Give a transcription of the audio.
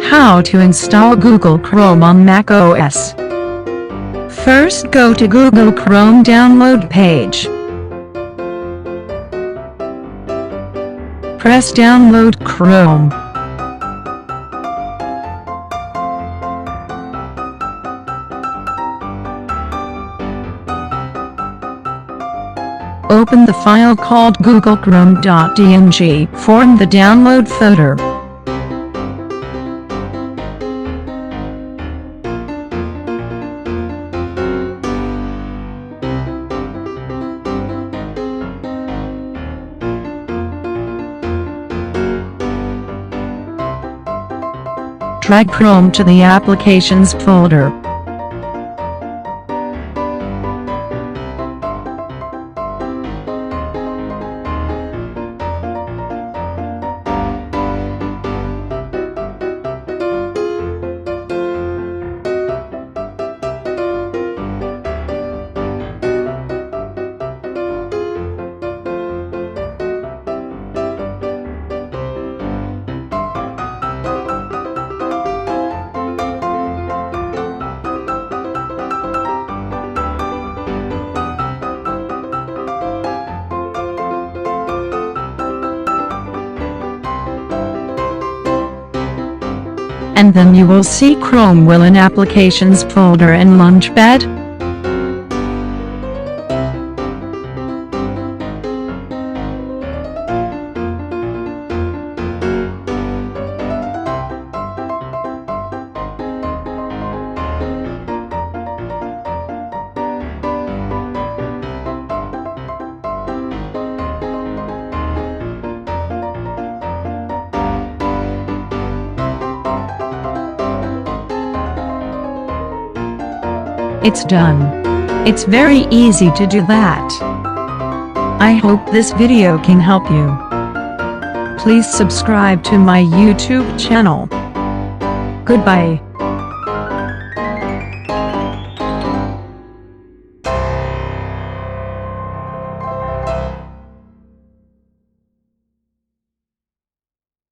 How to install Google Chrome on macOS. First, go to Google Chrome download page. Press Download Chrome. Open the file called googlechrome.dmg from the download folder. Drag Chrome to the Applications folder. And then you will see Chrome will in Applications folder and Launchpad. It's done. It's very easy to do that. I hope this video can help you. Please subscribe to my YouTube channel. Goodbye.